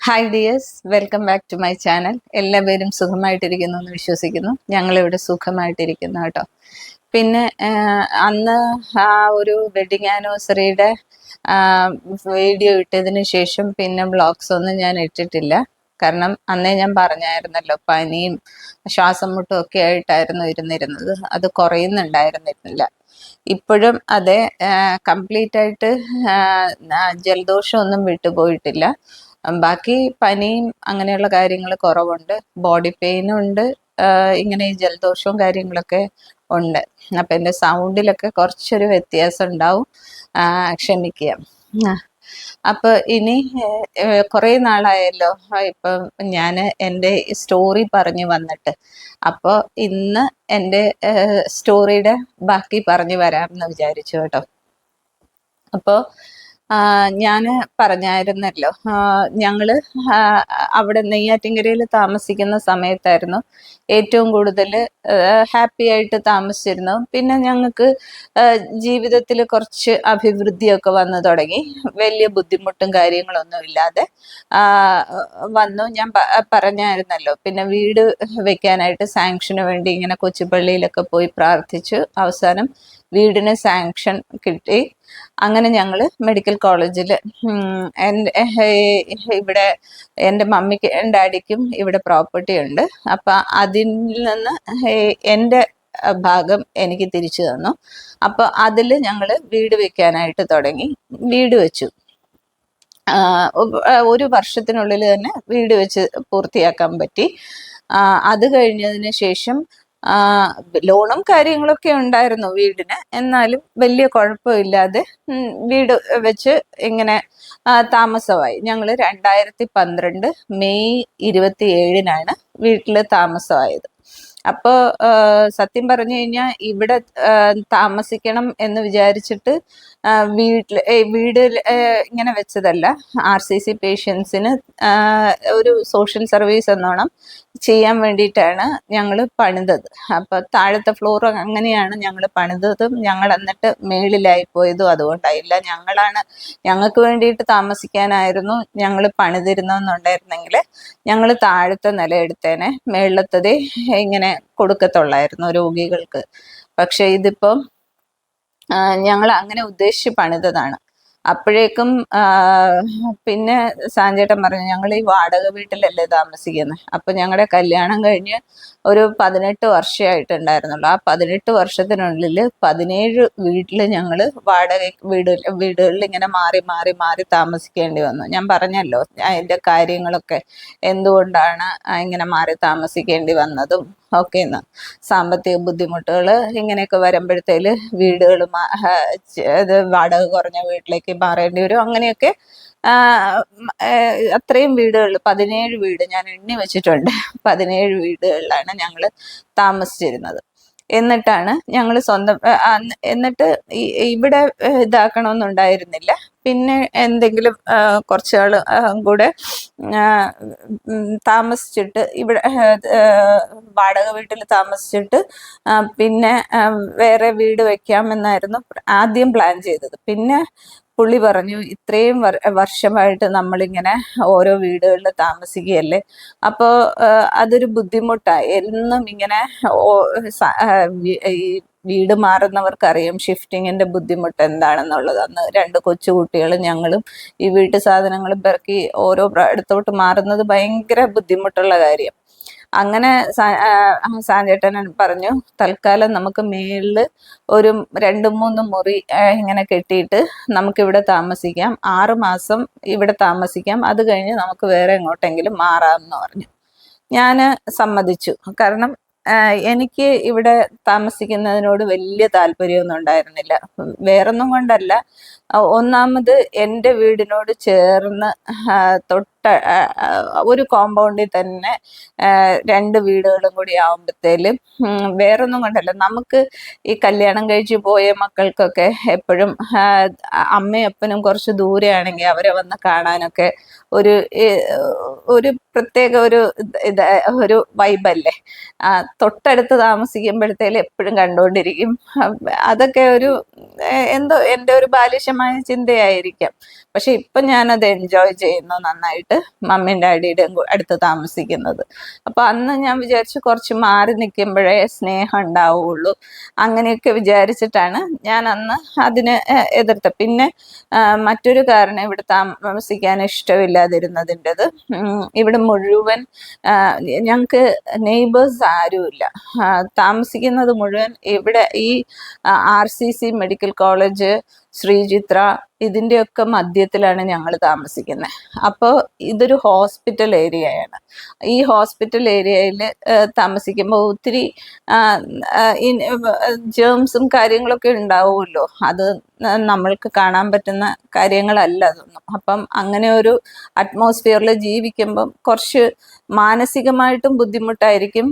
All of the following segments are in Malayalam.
Hi dears, welcome back to my channel. എല്ലാവരും സുഖമായിട്ടിരിക്കുന്നു എന്ന് വിശ്വസിക്കുന്നു. ഞങ്ങളിവിടെ സുഖമായിട്ടിരിക്കുന്നു കേട്ടോ. പിന്നെ അന്ന് ആ ഒരു വെഡിങ് ആനിവേഴ്സറിയുടെ വീഡിയോ ഇട്ടതിന് ശേഷം പിന്നെ വ്ളോഗ്സ് ഒന്നും ഞാൻ ഇട്ടിട്ടില്ല. കാരണം അന്നേ ഞാൻ പറഞ്ഞായിരുന്നല്ലോ, പനിയും ശ്വാസം മുട്ടും ഒക്കെ ആയിട്ടായിരുന്നു ഇരുന്നിരുന്നത്. അത് കുറയുന്നുണ്ടായിരുന്നില്ല. ഇപ്പോഴും അതെ, കംപ്ലീറ്റ് ആയിട്ട് ജലദോഷമൊന്നും വിട്ടുപോയിട്ടില്ല. ബാക്കി പനിയും അങ്ങനെയുള്ള കാര്യങ്ങൾ കുറവുണ്ട്. ബോഡി പെയിനും ഉണ്ട്. ഇങ്ങനെ ഈ ജലദോഷവും കാര്യങ്ങളൊക്കെ ഉണ്ട്. അപ്പം എൻ്റെ സൗണ്ടിലൊക്കെ കുറച്ചൊരു വ്യത്യാസം ഉണ്ടാവും, ക്ഷമിക്കുക. അപ്പോൾ ഇനി കുറേ നാളായല്ലോ ഇപ്പം ഞാൻ എൻ്റെ സ്റ്റോറി പറഞ്ഞു വന്നിട്ട്. അപ്പോൾ ഇന്ന് എൻ്റെ സ്റ്റോറിയുടെ ബാക്കി പറഞ്ഞു വരാമെന്ന് വിചാരിച്ചു കേട്ടോ. അപ്പോൾ ഞാൻ പറഞ്ഞായിരുന്നല്ലോ, ഞങ്ങൾ അവിടെ നെയ്യാറ്റിൻകരയിൽ താമസിക്കുന്ന സമയത്തായിരുന്നു ഏറ്റവും കൂടുതൽ ഹാപ്പി ആയിട്ട് താമസിച്ചിരുന്നു. പിന്നെ ഞങ്ങൾക്ക് ജീവിതത്തിൽ കുറച്ച് അഭിവൃദ്ധിയൊക്കെ വന്നു തുടങ്ങി. വലിയ ബുദ്ധിമുട്ടും കാര്യങ്ങളൊന്നും ഇല്ലാതെ വന്നു. ഞാൻ പറഞ്ഞായിരുന്നല്ലോ, പിന്നെ വീട് വെക്കാനായിട്ട് സാങ്ഷന് വേണ്ടി ഇങ്ങനെ കൊച്ചുപള്ളിയിലൊക്കെ പോയി പ്രാർത്ഥിച്ചു. അവസാനം വീടിന് സാങ്ഷൻ കിട്ടി. അങ്ങനെ ഞങ്ങൾ മെഡിക്കൽ കോളേജിൽ ഇവിടെ എൻ്റെ മമ്മിക്ക് ഡാഡിക്കും ഇവിടെ പ്രോപ്പർട്ടി ഉണ്ട്. അപ്പം അതിൽ നിന്ന് എൻ്റെ ഭാഗം എനിക്ക് തിരിച്ചു തന്നു. അപ്പോൾ അതിൽ ഞങ്ങൾ വീട് വെക്കാനായിട്ട് തുടങ്ങി. വീട് വെച്ചു. ഒരു വർഷത്തിനുള്ളിൽ തന്നെ വീട് വെച്ച് പൂർത്തിയാക്കാൻ പറ്റി. അത് കഴിഞ്ഞതിന് ശേഷം ലോണും കാര്യങ്ങളൊക്കെ ഉണ്ടായിരുന്നു വീടിന്. എന്നാലും വലിയ കുഴപ്പമില്ലാതെ വീട് വെച്ച് ഇങ്ങനെ താമസമായി. ഞങ്ങൾ 2012 മെയ് 27 വീട്ടിൽ താമസമായത്. അപ്പോൾ സത്യം പറഞ്ഞു കഴിഞ്ഞാൽ ഇവിടെ താമസിക്കണം എന്ന് വിചാരിച്ചിട്ട് വീട് ഇങ്ങനെ വെച്ചതല്ല. RCC പേഷ്യൻസിന് ഒരു സോഷ്യൽ സർവീസ് എന്നോണം ചെയ്യാൻ വേണ്ടിയിട്ടാണ് ഞങ്ങൾ പണിതത്. അപ്പോൾ താഴത്തെ ഫ്ലോർ അങ്ങനെയാണ് ഞങ്ങൾ പണിതതും. ഞങ്ങൾ എന്നിട്ട് മേളിലായി പോയതും അതുകൊണ്ടായില്ല. ഞങ്ങൾക്ക് വേണ്ടിയിട്ട് താമസിക്കാനായിരുന്നു ഞങ്ങൾ പണിതിരുന്നെന്നുണ്ടായിരുന്നെങ്കിൽ ഞങ്ങൾ താഴത്തെ നില എടുത്തേനെ, മേളിലത്തതേ ഇങ്ങനെ കൊടുക്കത്തുള്ളായിരുന്നു രോഗികൾക്ക്. പക്ഷെ ഇതിപ്പം ഞങ്ങൾ അങ്ങനെ ഉദ്ദേശിച്ച് പണിതതാണ്. അപ്പോഴേക്കും പിന്നെ സാഞ്ചേട്ടൻ പറഞ്ഞു, ഞങ്ങൾ ഈ വാടക വീട്ടിലല്ലേ താമസിക്കുന്നത്. അപ്പം ഞങ്ങളുടെ കല്യാണം കഴിഞ്ഞ് ഒരു 18 വർഷമായിട്ടുണ്ടായിരുന്നുള്ളൂ. ആ 18 വർഷത്തിനുള്ളിൽ 17 വീട്ടിൽ ഞങ്ങൾ വാടക വീടുകളിൽ ഇങ്ങനെ മാറി മാറി മാറി താമസിക്കേണ്ടി വന്നു. ഞാൻ പറഞ്ഞല്ലോ അതിൻ്റെ കാര്യങ്ങളൊക്കെ, എന്തുകൊണ്ടാണ് ഇങ്ങനെ മാറി താമസിക്കേണ്ടി വന്നതും ഒക്കെ. സാമ്പത്തിക ബുദ്ധിമുട്ടുകൾ ഇങ്ങനെയൊക്കെ വരുമ്പോഴത്തേല് വീടുകൾ അത് വാടക കുറഞ്ഞ വീട്ടിലേക്ക് മാറേണ്ടി വരും. അങ്ങനെയൊക്കെ അത്രയും വീടുകൾ, 17 വീട് ഞാൻ എണ്ണി വെച്ചിട്ടുണ്ട്. 17 വീടുകളിലാണ് ഞങ്ങൾ താമസിച്ചിരുന്നത്. എന്നിട്ടാണ് ഞങ്ങൾ എന്നിട്ട് ഇവിടെ ഇതാക്കണമെന്നുണ്ടായിരുന്നില്ല. പിന്നെ എന്തെങ്കിലും കുറച്ചാൾ കൂടെ താമസിച്ചിട്ട് ഇവിടെ വാടക വീട്ടിൽ താമസിച്ചിട്ട് പിന്നെ വേറെ വീട് വെക്കാമെന്നായിരുന്നു ആദ്യം പ്ലാൻ ചെയ്തത്. പിന്നെ പുള്ളി പറഞ്ഞു, ഇത്രയും വർഷമായിട്ട് നമ്മളിങ്ങനെ ഓരോ വീടുകളിൽ താമസിക്കുകയല്ലേ, അപ്പോൾ അതൊരു ബുദ്ധിമുട്ടായി. എന്നും ഇങ്ങനെ ഈ വീട് മാറുന്നവർക്കറിയാം ഷിഫ്റ്റിങ്ങിന്റെ ബുദ്ധിമുട്ട് എന്താണെന്നുള്ളത്. അന്ന് 2 കൊച്ചുകുട്ടികളും ഞങ്ങളും ഈ വീട്ടു സാധനങ്ങളും പെറുക്കി ഓരോ ഇടത്തോട്ട് മാറുന്നത് ഭയങ്കര ബുദ്ധിമുട്ടുള്ള കാര്യം. അങ്ങനെ സാഞ്ചേട്ടൻ പറഞ്ഞു, തൽക്കാലം നമുക്ക് മേളിൽ ഒരു 2-3 മുറി ഇങ്ങനെ കെട്ടിയിട്ട് നമുക്കിവിടെ താമസിക്കാം. 6 മാസം ഇവിടെ താമസിക്കാം. അത് കഴിഞ്ഞ് നമുക്ക് വേറെ എങ്ങോട്ടെങ്കിലും മാറാമെന്ന് പറഞ്ഞു. ഞാൻ സമ്മതിച്ചു. കാരണം എനിക്ക് ഇവിടെ താമസിക്കുന്നതിനോട് വലിയ താല്പര്യമൊന്നും ഉണ്ടായിരുന്നില്ല. വേറൊന്നും കൊണ്ടല്ല, ഒന്നാമത് എൻ്റെ വീടിനോട് ചേർന്ന് ഒരു കോമ്പൗണ്ടിൽ തന്നെ 2 വീടുകളും കൂടി ആവുമ്പോഴത്തേലും വേറൊന്നും കൊണ്ടല്ല, നമുക്ക് ഈ കല്യാണം കഴിച്ച് പോയ മക്കൾക്കൊക്കെ എപ്പോഴും അമ്മയും അപ്പനും കുറച്ച് ദൂരെയാണെങ്കിൽ അവരെ വന്ന് കാണാനൊക്കെ ഒരു പ്രത്യേക ഒരു വൈബല്ലേ. തൊട്ടടുത്ത് താമസിക്കുമ്പോഴത്തേലും എപ്പോഴും കണ്ടുകൊണ്ടിരിക്കും. അതൊക്കെ എന്തോ എൻ്റെ ഒരു ബാലിശം സ്വാഭാവികമായ ചിന്തയായിരിക്കാം. പക്ഷെ ഇപ്പൊ ഞാനത് എൻജോയ് ചെയ്യുന്നു നന്നായിട്ട്, മമ്മിയും ഡാഡിയുടെയും അടുത്ത് താമസിക്കുന്നത്. അപ്പൊ അന്ന് ഞാൻ വിചാരിച്ചു കുറച്ച് മാറി നിൽക്കുമ്പോഴേ സ്നേഹം ഉണ്ടാവുള്ളൂ, അങ്ങനെയൊക്കെ വിചാരിച്ചിട്ടാണ് ഞാൻ അന്ന് അതിന് എതിർത്തത്. പിന്നെ മറ്റൊരു കാരണം ഇവിടെ താമസിക്കാൻ ഇഷ്ടമില്ലാതിരുന്നതിൻ്റെത്, ഇവിടെ മുഴുവൻ ഞങ്ങൾക്ക് നെയ്ബേഴ്സ് ആരുമില്ല. താമസിക്കുന്നത് മുഴുവൻ ഇവിടെ ഈ RCC മെഡിക്കൽ കോളേജ്, ശ്രീചിത്ര, ഇതിൻ്റെയൊക്കെ മധ്യത്തിലാണ് ഞങ്ങൾ താമസിക്കുന്നത്. അപ്പോൾ ഇതൊരു ഹോസ്പിറ്റൽ ഏരിയയാണ്. ഈ ഹോസ്പിറ്റൽ ഏരിയയിൽ താമസിക്കുമ്പോൾ ഒത്തിരി ജേംസും കാര്യങ്ങളൊക്കെ ഉണ്ടാവുമല്ലോ, അത് നമ്മൾക്ക് കാണാൻ പറ്റുന്ന കാര്യങ്ങളല്ല അതൊന്നും. അപ്പം അങ്ങനെ ഒരു അറ്റ്മോസ്ഫിയറിൽ ജീവിക്കുമ്പം കുറച്ച് മാനസികമായിട്ടും ബുദ്ധിമുട്ടായിരിക്കും,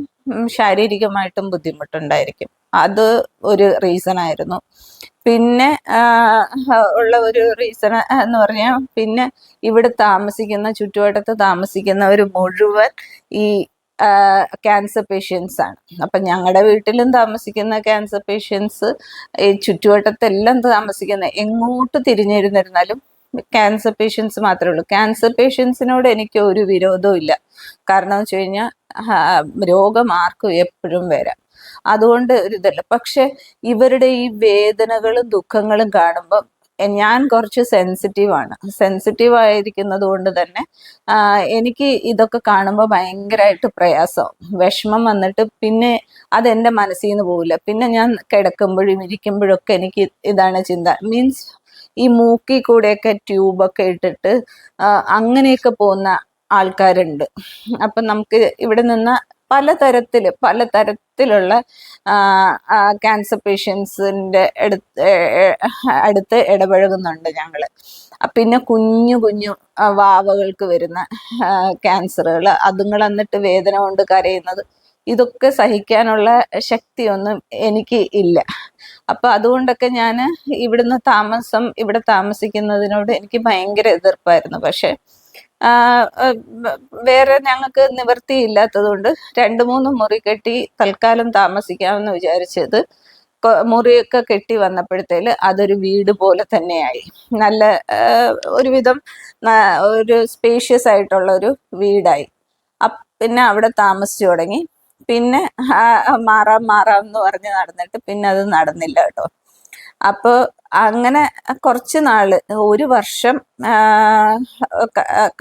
ശാരീരികമായിട്ടും ബുദ്ധിമുട്ടുണ്ടായിരിക്കും. അത് ഒരു റീസൺ ആയിരുന്നു. പിന്നെ ഉള്ള ഒരു റീസൺ എന്ന് പറഞ്ഞാൽ, പിന്നെ ഇവിടെ താമസിക്കുന്ന ചുറ്റുവട്ടത്ത് താമസിക്കുന്നവർ മുഴുവൻ ഈ ക്യാൻസർ പേഷ്യൻസ് ആണ്. അപ്പം ഞങ്ങളുടെ വീട്ടിലും താമസിക്കുന്ന ക്യാൻസർ പേഷ്യൻസ്, ഈ ചുറ്റുവട്ടത്തെല്ലാം താമസിക്കുന്ന, എങ്ങോട്ട് തിരിഞ്ഞിരുന്നിരുന്നാലും ക്യാൻസർ പേഷ്യൻസ് മാത്രമേ ഉള്ളൂ. ക്യാൻസർ പേഷ്യൻസിനോട് എനിക്ക് ഒരു വിരോധവും ഇല്ല. കാരണം എന്ന് വെച്ച് കഴിഞ്ഞാൽ രോഗം ആർക്കും എപ്പോഴും വരാം, അതുകൊണ്ട് ഒരു ഇതല്ല. പക്ഷെ ഇവരുടെ ഈ വേദനകളും ദുഃഖങ്ങളും കാണുമ്പോൾ ഞാൻ കുറച്ച് സെൻസിറ്റീവ് ആയിരിക്കുന്നത് കൊണ്ട് തന്നെ എനിക്ക് ഇതൊക്കെ കാണുമ്പോൾ ഭയങ്കരമായിട്ട് പ്രയാസവും വിഷമം വന്നിട്ട് പിന്നെ അതെൻ്റെ മനസ്സിൽ നിന്ന് പോവില്ല. പിന്നെ ഞാൻ കിടക്കുമ്പോഴും ഇരിക്കുമ്പോഴൊക്കെ എനിക്ക് ഇതാണ് ചിന്ത. മീൻസ് ഈ മൂക്കിൽ കൂടെയൊക്കെ ട്യൂബൊക്കെ ഇട്ടിട്ട് അങ്ങനെയൊക്കെ പോകുന്ന ആൾക്കാരുണ്ട്. അപ്പം നമുക്ക് ഇവിടെ നിന്ന് പലതരത്തിലുള്ള ക്യാൻസർ പേഷ്യൻസിൻ്റെ അടുത്ത് ഇടപഴകുന്നുണ്ട് ഞങ്ങൾ. പിന്നെ കുഞ്ഞു വാവകൾക്ക് വരുന്ന ക്യാൻസറുകൾ, അതുങ്ങൾ എന്നിട്ട് വേദന കൊണ്ട് കരയുന്നത്, ഇതൊക്കെ സഹിക്കാനുള്ള ശക്തിയൊന്നും എനിക്ക് ഇല്ല. അപ്പൊ അതുകൊണ്ടൊക്കെ ഞാൻ ഇവിടെ താമസിക്കുന്നതിനോട് എനിക്ക് ഭയങ്കര എതിർപ്പായിരുന്നു. പക്ഷെ വേറെ ഞങ്ങൾക്ക് നിവൃത്തിയില്ലാത്തത് കൊണ്ട് 2-3 മുറി കെട്ടി തൽക്കാലം താമസിക്കാമെന്ന് വിചാരിച്ചത്, മുറിയൊക്കെ കെട്ടി വന്നപ്പോഴത്തേല് അതൊരു വീട് പോലെ തന്നെയായി. നല്ല ഒരുവിധം ഒരു സ്പേഷ്യസ് ആയിട്ടുള്ള ഒരു വീടായി. പിന്നെ അവിടെ താമസിച്ചു തുടങ്ങി. പിന്നെ മാറാം എന്ന് പറഞ്ഞ് നടന്നിട്ട് പിന്നെ അത് നടന്നില്ല കേട്ടോ. അപ്പോൾ അങ്ങനെ കുറച്ച് നാള്, 1 വർഷം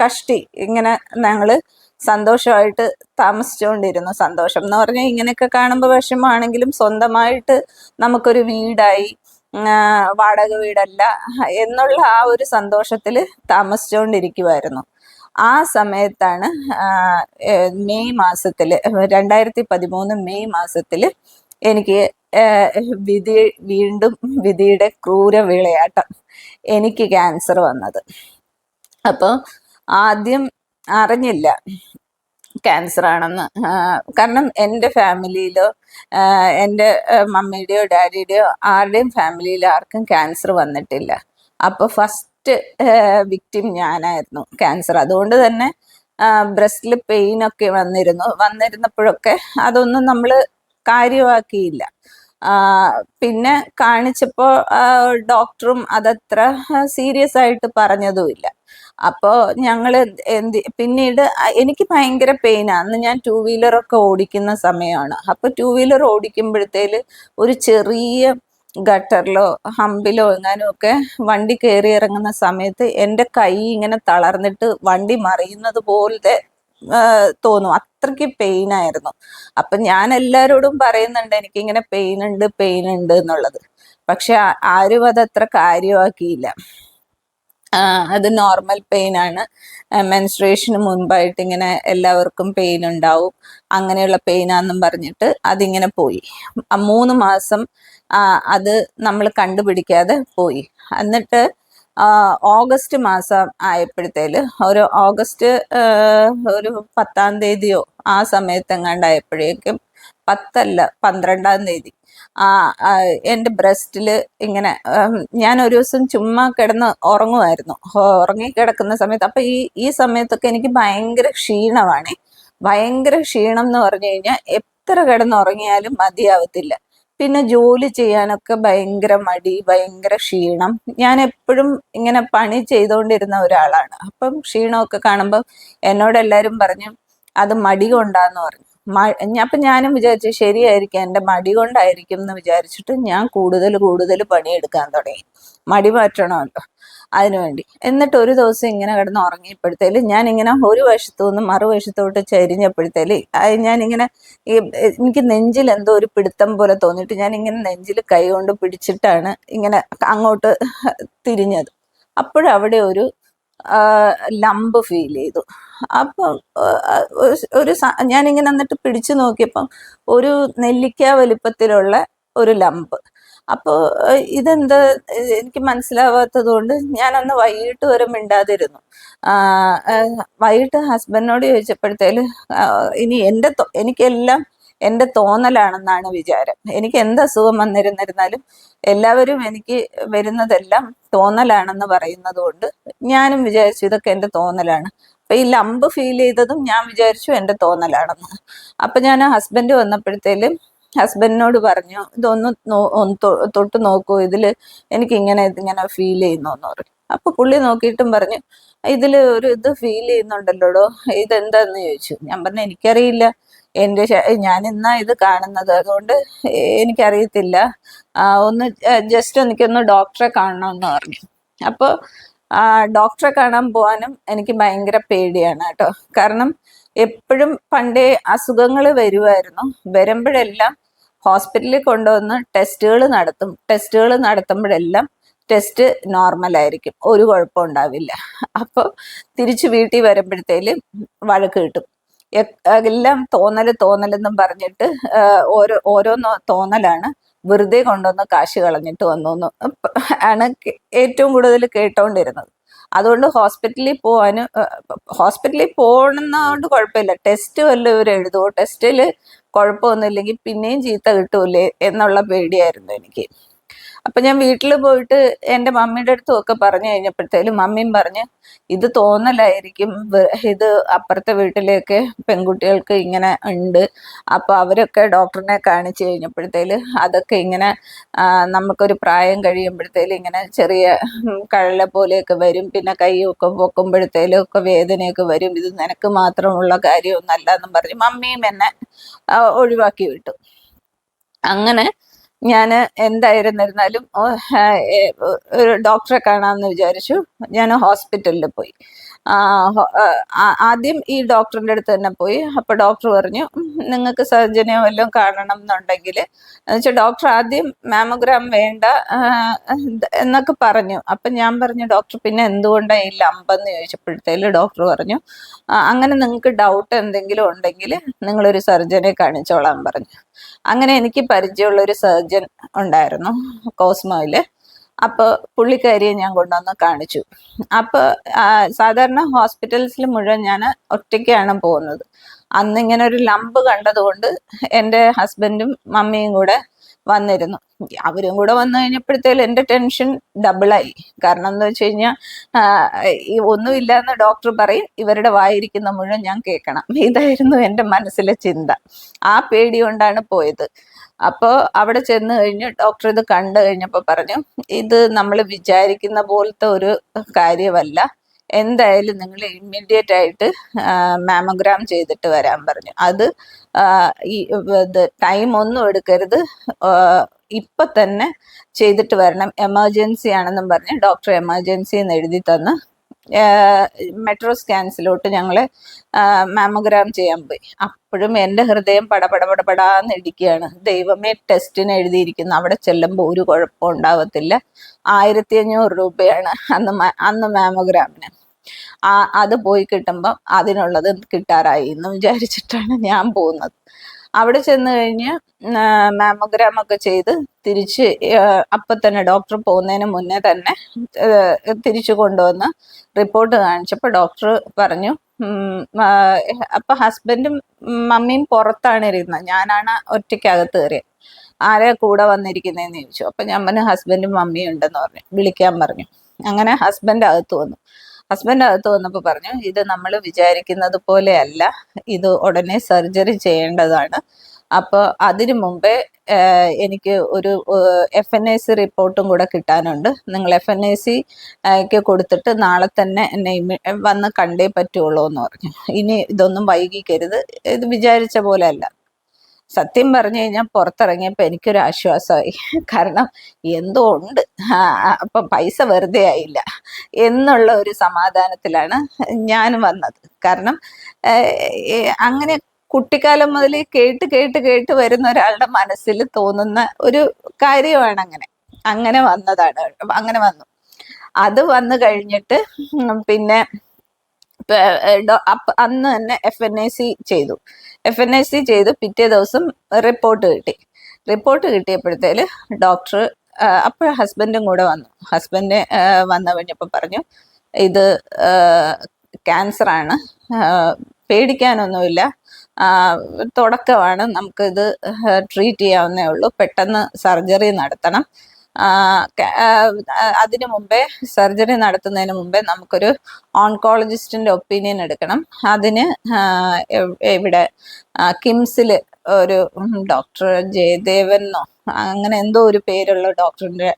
കഷ്ടി ഇങ്ങനെ ഞങ്ങള് സന്തോഷമായിട്ട് താമസിച്ചുകൊണ്ടിരുന്നു. സന്തോഷം എന്ന് പറഞ്ഞാൽ ഇങ്ങനെയൊക്കെ കാണുമ്പോൾ വിഷമമാണെങ്കിലും സ്വന്തമായിട്ട് നമുക്കൊരു വീടായി, വാടക വീടല്ല എന്നുള്ള ആ ഒരു സന്തോഷത്തിൽ താമസിച്ചുകൊണ്ടിരിക്കുമായിരുന്നു. ആ സമയത്താണ് മെയ് മാസത്തിൽ, 2013 മെയ് മാസത്തിൽ എനിക്ക് വീണ്ടും വിധിയുടെ ക്രൂര വിളയാട്ടം, എനിക്ക് ക്യാൻസർ വന്നത്. അപ്പോൾ ആദ്യം അറിഞ്ഞില്ല ക്യാൻസർ ആണെന്ന്. കാരണം എൻ്റെ ഫാമിലിയിലോ എൻ്റെ മമ്മിയുടെയോ ഡാഡിയുടെയോ ആരുടെയും ഫാമിലിയിൽ ആർക്കും ക്യാൻസർ വന്നിട്ടില്ല. അപ്പോൾ ഫസ്റ്റ് വിക്ടിം ഞാനായിരുന്നു ക്യാൻസർ. അതുകൊണ്ട് തന്നെ ബ്രസ്റ്റിൽ പെയിനൊക്കെ വന്നിരുന്നപ്പോഴൊക്കെ അതൊന്നും നമ്മൾ കാര്യമാക്കിയില്ല. പിന്നെ കാണിച്ചപ്പോൾ ഡോക്ടറും അതത്ര സീരിയസ് ആയിട്ട് പറഞ്ഞതുമില്ല. അപ്പോൾ ഞങ്ങൾ പിന്നീട് എനിക്ക് ഭയങ്കര പെയിനാണ്. അന്ന് ഞാൻ 2 വീലറൊക്കെ ഓടിക്കുന്ന സമയമാണ്. അപ്പോൾ 2 വീലർ ഓടിക്കുമ്പോഴത്തേല് ഒരു ചെറിയ ഗട്ടറിലോ ഹമ്പിലോ എങ്ങാനും ഒക്കെ വണ്ടി കയറി ഇറങ്ങുന്ന സമയത്ത് എൻ്റെ കൈ ഇങ്ങനെ തളർന്നിട്ട് വണ്ടി മറിയുന്നത് പോലെ തോന്നും. അത്രയ്ക്ക് പെയിനായിരുന്നു. അപ്പൊ ഞാൻ എല്ലാവരോടും പറയുന്നുണ്ട് എനിക്കിങ്ങനെ പെയിൻ ഉണ്ട് എന്നുള്ളത്. പക്ഷെ ആരും അതത്ര കാര്യമാക്കിയില്ല. അത് നോർമൽ പെയിൻ ആണ്, മെൻസ്ട്രേഷന് മുൻപായിട്ട് ഇങ്ങനെ എല്ലാവർക്കും പെയിൻ ഉണ്ടാവും, അങ്ങനെയുള്ള പെയിനാന്നും പറഞ്ഞിട്ട് അതിങ്ങനെ പോയി. 3 മാസം അത് നമ്മൾ കണ്ടുപിടിക്കാതെ പോയി. എന്നിട്ട് ഓഗസ്റ്റ് മാസം ആയപ്പോഴത്തേല് ഓഗസ്റ്റ് ഒരു 10-ാം തീയതിയോ ആ സമയത്തെങ്ങാണ്ടായപ്പോഴേക്കും, 10 അല്ല 12-ാം തീയതി എൻ്റെ ബ്രസ്റ്റിൽ ഇങ്ങനെ, ഞാൻ ഒരു ദിവസം ചുമ്മാ കിടന്ന് ഉറങ്ങിക്കിടക്കുന്ന സമയത്ത്, അപ്പൊ ഈ സമയത്തൊക്കെ എനിക്ക് ഭയങ്കര ക്ഷീണമാണ്. ഭയങ്കര ക്ഷീണം എന്ന് പറഞ്ഞു കഴിഞ്ഞാൽ എത്ര കിടന്നുറങ്ങിയാലും മതിയാവത്തില്ല. പിന്നെ ജോലി ചെയ്യാനൊക്കെ ഭയങ്കര മടി, ഭയങ്കര ക്ഷീണം. ഞാൻ എപ്പോഴും ഇങ്ങനെ പണി ചെയ്തുകൊണ്ടിരുന്ന ഒരാളാണ്. അപ്പം ക്ഷീണമൊക്കെ കാണുമ്പോൾ എന്നോട് എല്ലാവരും പറഞ്ഞു അത് മടി കൊണ്ടാന്ന് പറഞ്ഞു. അപ്പം ഞാനും വിചാരിച്ചു ശരിയായിരിക്കും, എൻ്റെ മടി കൊണ്ടായിരിക്കും എന്ന് വിചാരിച്ചിട്ട് ഞാൻ കൂടുതൽ കൂടുതൽ പണിയെടുക്കാൻ തുടങ്ങി. മടി മാറ്റണമല്ലോ അതിനുവേണ്ടി. എന്നിട്ട് ഒരു ദിവസം ഇങ്ങനെ കിടന്ന് ഉറങ്ങിയപ്പോഴത്തേല് ഞാനിങ്ങനെ ഒരു വശത്തു നിന്ന് മറുവശത്തോട്ട് ചരിഞ്ഞപ്പോഴത്തേല് ഞാനിങ്ങനെ എനിക്ക് നെഞ്ചിൽ എന്തോ ഒരു പിടുത്തം പോലെ തോന്നിയിട്ട് ഞാൻ ഇങ്ങനെ നെഞ്ചിൽ കൈ കൊണ്ട് പിടിച്ചിട്ടാണ് ഇങ്ങനെ അങ്ങോട്ട് തിരിഞ്ഞത്. അപ്പോഴവിടെ ഒരു ലംബ് ഫീൽ ചെയ്തു. അപ്പം ഒരു ഞാനിങ്ങനെ എന്നിട്ട് പിടിച്ചു നോക്കിയപ്പം ഒരു നെല്ലിക്ക വലിപ്പത്തിലുള്ള ഒരു ലംബ്. അപ്പോൾ ഇതെന്താ എനിക്ക് മനസ്സിലാവാത്തത് കൊണ്ട് ഞാനന്ന് വൈകിട്ട് വരെ മിണ്ടാതിരുന്നു. വൈകിട്ട് ഹസ്ബൻഡിനോട് ചോദിച്ചപ്പോഴത്തേല് ഇനി എനിക്കെല്ലാം എൻ്റെ തോന്നലാണെന്നാണ് വിചാരം. എനിക്ക് എന്ത് അസുഖം വന്നിരുന്നിരുന്നാലും എല്ലാവരും എനിക്ക് വരുന്നതെല്ലാം തോന്നലാണെന്ന് പറയുന്നത് കൊണ്ട് ഞാനും വിചാരിച്ചു ഇതൊക്കെ എൻ്റെ തോന്നലാണ്. അപ്പൊ ഈ ലംബ് ഫീൽ ചെയ്തതും ഞാൻ വിചാരിച്ചു എൻ്റെ തോന്നലാണെന്ന്. അപ്പൊ ഞാൻ ഹസ്ബൻഡ് വന്നപ്പോഴത്തേലും ഹസ്ബൻഡിനോട് പറഞ്ഞു ഇതൊന്ന് തൊട്ട് നോക്കൂ, ഇതില് എനിക്ക് ഇതിങ്ങനെ ഫീൽ ചെയ്യുന്നു പറഞ്ഞു. അപ്പൊ പുള്ളി നോക്കിയിട്ടും പറഞ്ഞു ഇതില് ഒരു ഇത് ഫീൽ ചെയ്യുന്നുണ്ടല്ലോടോ, ഇതെന്താന്ന് ചോദിച്ചു. ഞാൻ പറഞ്ഞു എനിക്കറിയില്ല, ഞാൻ ഇന്നാ ഇത് കാണുന്നത്, അതുകൊണ്ട് എനിക്കറിയത്തില്ല, ഒന്ന് ജസ്റ്റ് എനിക്കൊന്ന് ഡോക്ടറെ കാണണമെന്ന് പറഞ്ഞു. അപ്പോൾ ഡോക്ടറെ കാണാൻ പോകാനും എനിക്ക് ഭയങ്കര പേടിയാണ് കേട്ടോ. കാരണം എപ്പോഴും പണ്ടേ അസുഖങ്ങൾ വരുമായിരുന്നു, വരുമ്പോഴെല്ലാം ഹോസ്പിറ്റലിൽ കൊണ്ടുവന്ന് ടെസ്റ്റുകൾ നടത്തും. ടെസ്റ്റുകൾ നടത്തുമ്പോഴെല്ലാം ടെസ്റ്റ് നോർമൽ ആയിരിക്കും, ഒരു കുഴപ്പം ഉണ്ടാവില്ല. അപ്പോൾ തിരിച്ച് വീട്ടിൽ വരുമ്പോഴത്തേല് വഴക്ക് കിട്ടും. എല്ലാം തോന്നലെന്നും പറഞ്ഞിട്ട് ഓരോന്നോ തോന്നലാണ്, വെറുതെ കൊണ്ടുവന്ന് കാശ് കളഞ്ഞിട്ട് വന്നു ആണ് ഏറ്റവും കൂടുതൽ കേട്ടോണ്ടിരുന്നത്. അതുകൊണ്ട് ഹോസ്പിറ്റലിൽ പോകണമെന്നതുകൊണ്ട് കുഴപ്പമില്ല, ടെസ്റ്റ് വല്ലതും ഇവർ എഴുതുമോ, ടെസ്റ്റിൽ കുഴപ്പമൊന്നുമില്ലെങ്കിൽ പിന്നെയും ചീത്ത കിട്ടൂലേ എന്നുള്ള പേടിയായിരുന്നു എനിക്ക്. അപ്പൊ ഞാൻ വീട്ടിൽ പോയിട്ട് എൻ്റെ മമ്മിയുടെ അടുത്തും ഒക്കെ പറഞ്ഞു കഴിഞ്ഞപ്പോഴത്തേലും മമ്മിയും പറഞ്ഞ് ഇത് തോന്നലായിരിക്കും, ഇത് അപ്പുറത്തെ വീട്ടിലേക്ക് പെൺകുട്ടികൾക്ക് ഇങ്ങനെ ഉണ്ട്, അപ്പൊ അവരൊക്കെ ഡോക്ടറിനെ കാണിച്ചു കഴിഞ്ഞപ്പോഴത്തേല് അതൊക്കെ ഇങ്ങനെ നമുക്കൊരു പ്രായം കഴിയുമ്പോഴത്തേലും ഇങ്ങനെ ചെറിയ കഴല പോലെയൊക്കെ വരും, പിന്നെ കൈയൊക്കെ പൊക്കുമ്പോഴത്തേലും ഒക്കെ വേദനയൊക്കെ വരും, ഇത് നിനക്ക് മാത്രമുള്ള കാര്യമൊന്നല്ല എന്നും പറഞ്ഞ് മമ്മിയും എന്നെ ഒഴിവാക്കി വിട്ടു. അങ്ങനെ ഞാൻ എന്തായിരുന്നിരുന്നാലും ഒരു ഡോക്ടറെ കാണാമെന്ന് വിചാരിച്ചു. ഞാൻ ഹോസ്പിറ്റലിൽ പോയി. ആദ്യം ഈ ഡോക്ടറിൻ്റെ അടുത്ത് തന്നെ പോയി. അപ്പോൾ ഡോക്ടർ പറഞ്ഞു നിങ്ങൾക്ക് സർജനെയോ വല്ലതും കാണണം എന്നുണ്ടെങ്കിൽ എന്നുവെച്ചാൽ ഡോക്ടർ ആദ്യം മാമോഗ്രാം വേണ്ട എന്നൊക്കെ പറഞ്ഞു. അപ്പം ഞാൻ പറഞ്ഞു ഡോക്ടർ പിന്നെ എന്തുകൊണ്ടാണ് ഈ ലംബെന്ന് ചോദിച്ചപ്പോഴത്തേലും ഡോക്ടർ പറഞ്ഞു അങ്ങനെ നിങ്ങൾക്ക് ഡൗട്ട് എന്തെങ്കിലും ഉണ്ടെങ്കിൽ നിങ്ങളൊരു സർജനെ കാണിച്ചോളാൻ പറഞ്ഞു. അങ്ങനെ എനിക്ക് പരിചയമുള്ള ഒരു സർജൻ ഉണ്ടായിരുന്നു കോസ്മോയില്. അപ്പോൾ പുള്ളിക്കാരിയെ ഞാൻ കൊണ്ടുവന്ന് കാണിച്ചു. അപ്പോൾ സാധാരണ ഹോസ്പിറ്റൽസിൽ മുഴുവൻ ഞാൻ ഒറ്റയ്ക്കാണ് പോകുന്നത്. അന്നിങ്ങനെ ഒരു ലംബ് കണ്ടതുകൊണ്ട് എൻ്റെ ഹസ്ബൻഡും മമ്മിയും കൂടെ വന്നിരുന്നു. അവരും കൂടെ വന്നു കഴിഞ്ഞപ്പോഴത്തേലും എൻ്റെ ടെൻഷൻ ഡബിളായി. കാരണം എന്താ വെച്ച് കഴിഞ്ഞാൽ ഒന്നുമില്ല എന്ന് ഡോക്ടർ പറയും, ഇവരുടെ വായിരിക്കുന്ന മുഴുവൻ ഞാൻ കേൾക്കണം. ഇതായിരുന്നു എൻ്റെ മനസ്സിലെ ചിന്ത. ആ പേടി കൊണ്ടാണ് പോയത്. അപ്പോൾ അവിടെ ചെന്ന് കഴിഞ്ഞ് ഡോക്ടർ ഇത് കണ്ടു കഴിഞ്ഞപ്പോൾ പറഞ്ഞു ഇത് നമ്മൾ വിചാരിക്കുന്ന പോലത്തെ ഒരു കാര്യമല്ല, എന്തായാലും നിങ്ങൾ ഇമ്മീഡിയറ്റ് ആയിട്ട് മാമോഗ്രാം ചെയ്തിട്ട് വരാൻ പറഞ്ഞു. അത് ഈ ടൈം ഒന്നും എടുക്കരുത്, ഇപ്പൊ തന്നെ ചെയ്തിട്ട് വരണം, എമർജൻസി ആണെന്നും പറഞ്ഞ് ഡോക്ടർ എമർജൻസി എന്ന് എഴുതി തന്ന് മെട്രോ സ്കാൻസിലോട്ട് ഞങ്ങളെ മാമോഗ്രാം ചെയ്യാൻ പോയി. അപ്പോഴും എൻ്റെ ഹൃദയം പടപടാന്ന് ഇടിക്കുകയാണ്. ദൈവമേ, ടെസ്റ്റിന് എഴുതിയിരിക്കുന്നു, അവിടെ ചെല്ലുമ്പോൾ ഒരു കുഴപ്പം ഉണ്ടാവത്തില്ല, 1500 രൂപയാണ് അന്ന് മാമോഗ്രാമിന്. അത് പോയി കിട്ടുമ്പം അതിനുള്ളത് കിട്ടാറായി എന്ന് വിചാരിച്ചിട്ടാണ് ഞാൻ പോകുന്നത്. അവിടെ ചെന്ന് കഴിഞ്ഞ് മാമോഗ്രാം ഒക്കെ ചെയ്ത് തിരിച്ച് അപ്പം തന്നെ ഡോക്ടർ പോകുന്നതിന് മുന്നേ തന്നെ തിരിച്ചു കൊണ്ടുവന്ന് റിപ്പോർട്ട് കാണിച്ചപ്പോൾ ഡോക്ടർ പറഞ്ഞു അപ്പൊ ഹസ്ബൻഡും മമ്മിയും പുറത്താണ് ഇരുന്നത്, ഞാനാണ് ഒറ്റയ്ക്കകത്ത് കയറിയത്. ആരെ കൂടെ വന്നിരിക്കുന്നതെന്ന് ചോദിച്ചു. അപ്പൊ ഞാൻ പറഞ്ഞു ഹസ്ബൻഡും മമ്മിയും ഉണ്ടെന്ന് പറഞ്ഞു, വിളിക്കാൻ പറഞ്ഞു. അങ്ങനെ ഹസ്ബൻഡ് അകത്ത് വന്നു. ഹസ്ബൻഡ് അകത്ത് വന്നപ്പോൾ പറഞ്ഞു ഇത് നമ്മൾ വിചാരിക്കുന്നത് പോലെയല്ല, ഇത് ഉടനെ സർജറി ചെയ്യേണ്ടതാണ്, അപ്പോൾ അതിനു മുമ്പേ എനിക്ക് ഒരു FNAC റിപ്പോർട്ടും കൂടെ കിട്ടാനുണ്ട്. നിങ്ങൾ FNACക്ക് കൊടുത്തിട്ട് നാളെ തന്നെ എന്നെ വന്ന് കണ്ടേ പറ്റുള്ളൂ എന്ന് പറഞ്ഞു. ഇനി ഇതൊന്നും വൈകിക്കരുത്, ഇത് വിചാരിച്ച പോലെ അല്ല. സത്യം പറഞ്ഞു കഴിഞ്ഞാൽ പുറത്തിറങ്ങിയപ്പോൾ എനിക്കൊരു ആശ്വാസമായി. കാരണം എന്തോ ഉണ്ട്, അപ്പം പൈസ വെറുതെ ആയില്ല എന്നുള്ള ഒരു സമാധാനത്തിലാണ് ഞാൻ വന്നത്. കാരണം അങ്ങനെ കുട്ടിക്കാലം മുതൽ കേട്ട് കേട്ട് കേട്ട് വരുന്ന ഒരാളുടെ മനസ്സിൽ തോന്നുന്ന ഒരു കാര്യമാണ് അങ്ങനെ വന്നതാണ്. അങ്ങനെ വന്നു. അത് വന്നു കഴിഞ്ഞിട്ട് പിന്നെ അന്ന് തന്നെ FNAC ചെയ്തു. പിറ്റേ ദിവസം റിപ്പോർട്ട് കിട്ടിയപ്പോഴത്തേല് ഡോക്ടർ, അപ്പോൾ ഹസ്ബൻഡും കൂടെ വന്നു. ഹസ്ബൻഡ് വന്നു കഴിഞ്ഞപ്പോൾ പറഞ്ഞു, ഇത് ക്യാൻസർ ആണ്, പേടിക്കാനൊന്നുമില്ല, തുടക്കമാണ്, നമുക്കിത് ട്രീറ്റ് ചെയ്യാവുന്നേ ഉള്ളൂ, പെട്ടെന്ന് സർജറി നടത്തണം. അതിനു മുമ്പേ, സർജറി നടത്തുന്നതിന് മുമ്പേ നമുക്കൊരു ഓൺകോളജിസ്റ്റിന്റെ ഒപ്പീനിയൻ എടുക്കണം. അതിന് ഇവിടെ കിംസിൽ ഒരു ഡോക്ടർ ജയദേവനോ അങ്ങനെ എന്തോ ഒരു പേരുള്ള ഡോക്ടറിന്റെ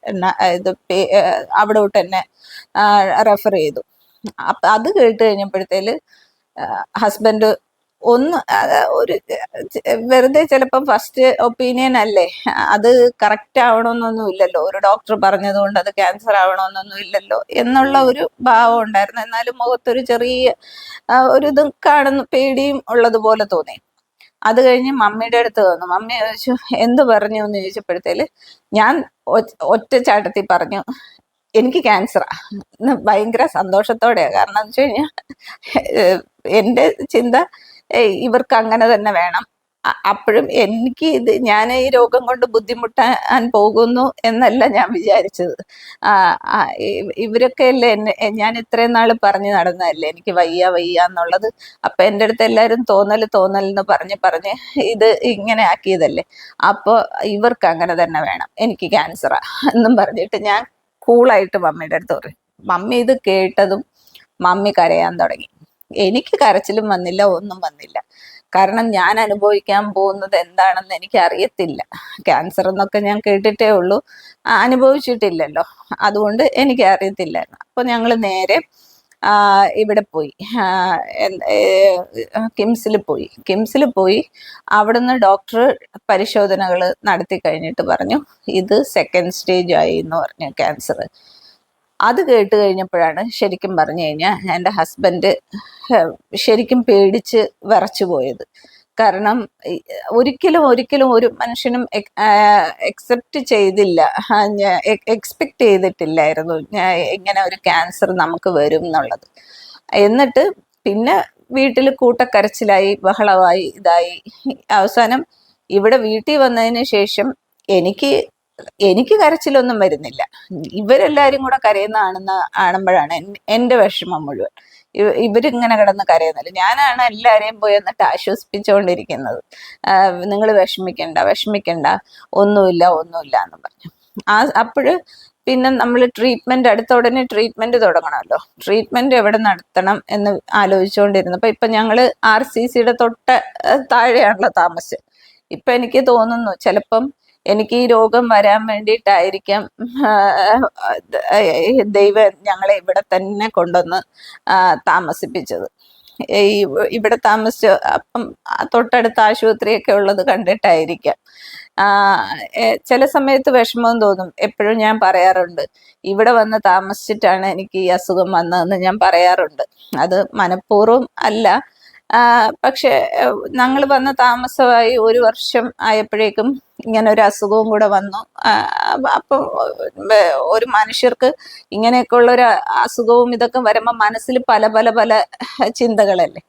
ഇത് അവിടോട്ട് തന്നെ റെഫർ ചെയ്തു. അത് കേട്ട് കഴിഞ്ഞപ്പോഴത്തേല് ഹസ്ബൻഡ് ഒരു വെറുതെ, ചിലപ്പോൾ ഫസ്റ്റ് ഒപ്പീനിയൻ അല്ലേ, അത് കറക്റ്റ് ആവണമെന്നൊന്നും ഇല്ലല്ലോ, ഒരു ഡോക്ടർ പറഞ്ഞതുകൊണ്ട് അത് ക്യാൻസർ ആവണമെന്നൊന്നും ഇല്ലല്ലോ എന്നുള്ള ഒരു ഭാവം ഉണ്ടായിരുന്നു. എന്നാലും മുഖത്തൊരു ചെറിയ ഒരു ഇത് കാണുന്നു, പേടിയും ഉള്ളതുപോലെ തോന്നി. അത് കഴിഞ്ഞ് മമ്മിയുടെ അടുത്ത് വന്നു. മമ്മി ചോദിച്ചു, എന്ത് പറഞ്ഞു എന്ന് ചോദിച്ചപ്പോഴത്തേല് ഞാൻ ഒറ്റ ചാട്ടത്തിൽ പറഞ്ഞു, എനിക്ക് ക്യാൻസറാ. ഭയങ്കര സന്തോഷത്തോടെയാണ്. കാരണം എന്ന് വെച്ച് കഴിഞ്ഞാൽ എൻ്റെ ചിന്ത ഇവർക്ക് അങ്ങനെ തന്നെ വേണം. അപ്പോഴും എനിക്ക് ഞാൻ ഈ രോഗം കൊണ്ട് ബുദ്ധിമുട്ടാൻ പോകുന്നു എന്നല്ല ഞാൻ വിചാരിച്ചത്. ഇവരൊക്കെ അല്ലേ ഞാൻ ഇത്രയും നാൾ പറഞ്ഞു നടന്നതല്ലേ എനിക്ക് വയ്യ എന്നുള്ളത്. അപ്പൊ എൻ്റെ അടുത്ത് എല്ലാവരും തോന്നൽ എന്ന് പറഞ്ഞ് ഇത് ഇങ്ങനെ ആക്കിയതല്ലേ. അപ്പോൾ ഇവർക്ക് അങ്ങനെ തന്നെ വേണം, എനിക്ക് ക്യാൻസറാ എന്നും പറഞ്ഞിട്ട് ഞാൻ കൂളായിട്ട് മമ്മിയുടെ അടുത്ത് പറയും. മമ്മി ഇത് കേട്ടതും മമ്മി കരയാൻ തുടങ്ങി. എനിക്ക് കരച്ചിലും വന്നില്ല, ഒന്നും വന്നില്ല. കാരണം ഞാൻ അനുഭവിക്കാൻ പോകുന്നത് എന്താണെന്ന് എനിക്ക് അറിയത്തില്ല. ക്യാൻസർ എന്നൊക്കെ ഞാൻ കേട്ടിട്ടേ ഉള്ളൂ, അനുഭവിച്ചിട്ടില്ലല്ലോ, അതുകൊണ്ട് എനിക്ക് അറിയത്തില്ലായിരുന്നു. അപ്പോൾ ഞങ്ങൾ നേരെ ഇവിടെ പോയി, കിംസിൽ പോയി. അവിടുന്ന് ഡോക്ടർ പരിശോധനകൾ നടത്തി കഴിഞ്ഞിട്ട് പറഞ്ഞു, ഇത് സെക്കൻഡ് സ്റ്റേജ് ആയി എന്ന് പറഞ്ഞു ക്യാൻസർ. അത് കേട്ട് കഴിഞ്ഞപ്പോഴാണ് ശരിക്കും പറഞ്ഞു കഴിഞ്ഞാൽ എൻ്റെ ഹസ്ബൻഡ് ശരിക്കും പേടിച്ച് വിറച്ചു പോയത്. കാരണം ഒരിക്കലും ഒരു മനുഷ്യനും എക്സെപ്റ്റ് ചെയ്തില്ല, എക്സ്പെക്ട് ചെയ്തിട്ടില്ലായിരുന്നു ഇങ്ങനെ ഒരു ക്യാൻസർ നമുക്ക് വരും എന്നുള്ളത്. എന്നിട്ട് പിന്നെ വീട്ടിൽ കൂട്ടക്കരച്ചിലായി, ബഹളമായി, ഇതായി. അവസാനം ഇവിടെ വീട്ടിൽ വന്നതിന് ശേഷം എനിക്ക് കരച്ചിലൊന്നും വരുന്നില്ല. ഇവരെല്ലാരും കൂടെ കാണുമ്പോഴാണ് എൻ്റെ വിഷമം മുഴുവൻ. ഇവരിങ്ങനെ കിടന്ന് കരയുന്നില്ല. ഞാനാണ് എല്ലാവരെയും പോയി എന്നിട്ട് ആശ്വസിപ്പിച്ചുകൊണ്ടിരിക്കുന്നത്. നിങ്ങൾ വിഷമിക്കണ്ട, ഒന്നുമില്ല എന്ന് പറഞ്ഞു. അപ്പോഴ് പിന്നെ നമ്മൾ അടുത്ത ഉടനെ ട്രീറ്റ്മെന്റ് തുടങ്ങണമല്ലോ. ട്രീറ്റ്മെന്റ് എവിടെ നടത്തണം എന്ന് ആലോചിച്ചുകൊണ്ടിരുന്നപ്പോൾ ഇപ്പൊ ഞങ്ങള് RCCയുടെ താഴെയാണല്ലോ താമസിച്ചത്. ഇപ്പൊ എനിക്ക് തോന്നുന്നു ചിലപ്പം എനിക്ക് ഈ രോഗം വരാൻ വേണ്ടിയിട്ടായിരിക്കാം ദൈവം ഞങ്ങളെ ഇവിടെ തന്നെ കൊണ്ടുവന്ന് താമസിപ്പിച്ചത്. ഇവിടെ താമസിച്ച് അപ്പം തൊട്ടടുത്ത ആശുപത്രിയൊക്കെ ഉള്ളത് കണ്ടിട്ടായിരിക്കാം. ചില സമയത്ത് വിഷമം തോന്നും. എപ്പോഴും ഞാൻ പറയാറുണ്ട്, ഇവിടെ വന്ന് താമസിച്ചിട്ടാണ് എനിക്ക് ഈ അസുഖം വന്നതെന്ന് ഞാൻ പറയാറുണ്ട്. അത് മനഃപൂർവ്വം അല്ല, പക്ഷെ ഞങ്ങൾ വന്ന താമസമായി 1 വർഷം ആയപ്പോഴേക്കും ഇങ്ങനെ ഒരു അസുഖവും കൂടെ വന്നു. അപ്പം ഒരു മനുഷ്യർക്ക് ഇങ്ങനെയൊക്കെയുള്ള ഒരു അസുഖവും ഇതൊക്കെ വരുമ്പോൾ മനസ്സിൽ പല ചിന്തകളല്ലേ.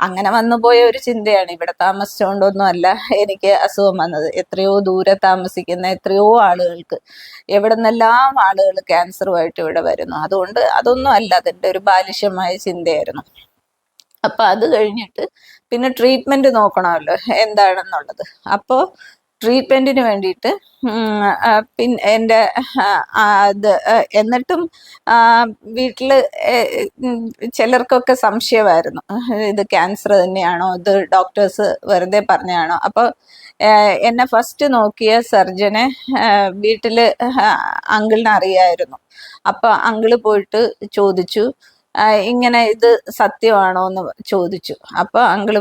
അങ്ങനെ വന്നുപോയ ഒരു ചിന്തയാണ്. ഇവിടെ താമസിച്ചുകൊണ്ടൊന്നും അല്ല എനിക്ക് അസുഖം വന്നത്. എത്രയോ ദൂരെ താമസിക്കുന്ന എത്രയോ ആളുകൾക്ക്, എവിടെ നിന്നെല്ലാം ആളുകൾ ക്യാൻസറുമായിട്ട് ഇവിടെ വരുന്നു. അതുകൊണ്ട് അതൊന്നും അല്ല, അതിൻ്റെ ഒരു ബാലിശമായ ചിന്തയായിരുന്നു. അപ്പൊ അത് കഴിഞ്ഞിട്ട് പിന്നെ ട്രീറ്റ്മെന്റ് നോക്കണമല്ലോ എന്താണെന്നുള്ളത്. അപ്പോൾ ട്രീറ്റ്മെന്റിന് വേണ്ടിയിട്ട് പിന്നെ എൻ്റെ എന്നിട്ടും വീട്ടില് ചിലർക്കൊക്കെ സംശയമായിരുന്നു, ഇത് ക്യാൻസർ തന്നെയാണോ, ഇത് ഡോക്ടേഴ്സ് വെറുതെ പറഞ്ഞാണോ. അപ്പോൾ എന്നെ ഫസ്റ്റ് നോക്കിയ സർജനെ വീട്ടില് അങ്കിളിനെ അറിയായിരുന്നു. അപ്പൊ അങ്കിള് പോയിട്ട് ചോദിച്ചു, ഇങ്ങനെ ഇത് സത്യമാണോ എന്ന് ചോദിച്ചു. അപ്പൊ അങ്കിള്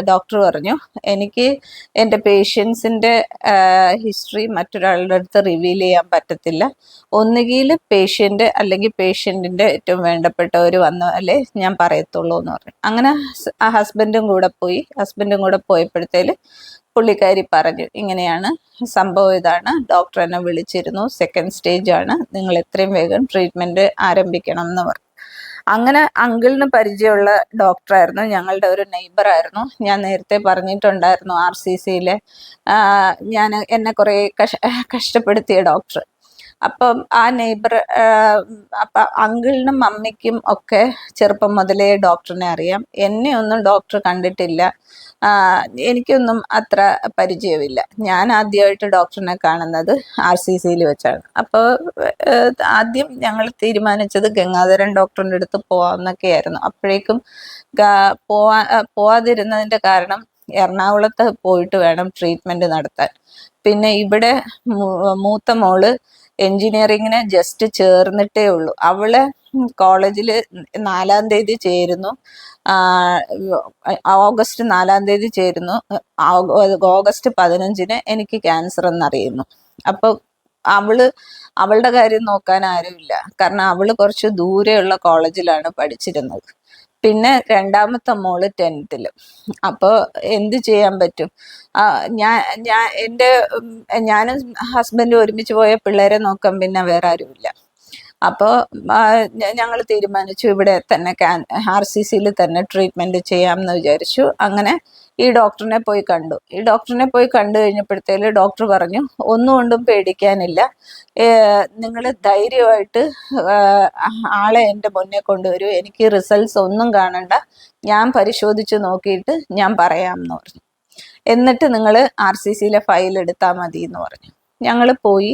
ഡോക്ടർ പറഞ്ഞു, എനിക്ക് എൻ്റെ പേഷ്യൻസിൻ്റെ ഹിസ്റ്ററി മറ്റൊരാളുടെ അടുത്ത് റിവീൽ ചെയ്യാൻ പറ്റത്തില്ല. ഒന്നുകിൽ പേഷ്യൻ്റ് അല്ലെങ്കിൽ പേഷ്യൻറ്റിൻ്റെ ഏറ്റവും വേണ്ടപ്പെട്ടവർ വന്നാലേ ഞാൻ പറയത്തുള്ളൂ എന്ന് പറഞ്ഞു. അങ്ങനെ ഹസ്ബൻഡും കൂടെ പോയപ്പോഴത്തേല് പുള്ളിക്കാരി പറഞ്ഞു, ഇങ്ങനെയാണ് സംഭവം, ഇതാണ്, ഡോക്ടർ എന്നെ വിളിച്ചിരുന്നു, സെക്കൻഡ് സ്റ്റേജ് ആണ്, നിങ്ങൾ എത്രയും വേഗം ട്രീറ്റ്മെൻറ്റ് ആരംഭിക്കണം എന്ന് പറഞ്ഞു. അങ്ങനെ അങ്കിളിന് പരിചയമുള്ള ഡോക്ടറായിരുന്നു, ഞങ്ങളുടെ ഒരു നെയ്ബറായിരുന്നു. ഞാൻ നേരത്തെ പറഞ്ഞിട്ടുണ്ടായിരുന്നു RCCയിലെ എന്നെ കുറേ കഷ്ടപ്പെടുത്തിയ ഡോക്ടർ. അപ്പം ആ നെയ്ബർ, അപ്പം അങ്കിളിനും മമ്മിക്കും ഒക്കെ ചെറുപ്പം മുതലേ ഡോക്ടറിനെ അറിയാം. എന്നെ ഒന്നും ഡോക്ടർ കണ്ടിട്ടില്ല, എനിക്കൊന്നും അത്ര പരിചയമില്ല. ഞാൻ ആദ്യമായിട്ട് ഡോക്ടറിനെ കാണുന്നത് RCCയിൽ വെച്ചാണ്. അപ്പോൾ ആദ്യം ഞങ്ങൾ തീരുമാനിച്ചത് ഗംഗാധരൻ ഡോക്ടറിൻ്റെ അടുത്ത് പോവാമെന്നൊക്കെയായിരുന്നു. അപ്പോഴേക്കും പോവാതിരുന്നതിൻ്റെ കാരണം എറണാകുളത്ത് പോയിട്ട് വേണം ട്രീറ്റ്മെൻറ്റ് നടത്താൻ. പിന്നെ ഇവിടെ മൂത്ത മോള് എൻജിനീയറിങ്ങിന് ജസ്റ്റ് ചേർന്നിട്ടേ ഉള്ളൂ. അവള് കോളേജിൽ 4-ാം തീയതി ചേരുന്നു, ഓഗസ്റ്റ് 4-ാം തീയതി ചേരുന്നു, ഓഗസ്റ്റ് 15-ന് എനിക്ക് ക്യാൻസർ എന്നറിയുന്നു. അപ്പൊ അവളുടെ കാര്യം നോക്കാൻ ആരുമില്ല, കാരണം അവള് കുറച്ച് ദൂരെയുള്ള കോളേജിലാണ് പഠിച്ചിരുന്നത്. പിന്നെ രണ്ടാമത്തെ മോള് 10th. അപ്പോൾ എന്ത് ചെയ്യാൻ പറ്റും? ഞാനും ഹസ്ബൻഡും ഒരുമിച്ച് പോയ പിള്ളേരെ നോക്കാൻ പിന്നെ വേറെ ആരുമില്ല. അപ്പോൾ ഞങ്ങൾ തീരുമാനിച്ചു ഇവിടെ തന്നെ RCCയിൽ തന്നെ ട്രീറ്റ്മെൻറ്റ് ചെയ്യാമെന്ന് വിചാരിച്ചു. അങ്ങനെ ഈ ഡോക്ടറിനെ പോയി കണ്ടു. കണ്ടു കഴിഞ്ഞപ്പോഴത്തേല് ഡോക്ടർ പറഞ്ഞു, ഒന്നുകൊണ്ടും പേടിക്കാനില്ല, നിങ്ങൾ ധൈര്യമായിട്ട് ആളെ എൻ്റെ മുന്നേ കൊണ്ടുവരൂ, എനിക്ക് റിസൾട്ട്സ് ഒന്നും കാണണ്ട, ഞാൻ പരിശോധിച്ച് നോക്കിയിട്ട് ഞാൻ പറയാമെന്ന് പറഞ്ഞു. എന്നിട്ട് നിങ്ങൾ RCCയിലെ ഫയൽ എടുത്താൽ മതി എന്ന് പറഞ്ഞു. ഞങ്ങൾ പോയി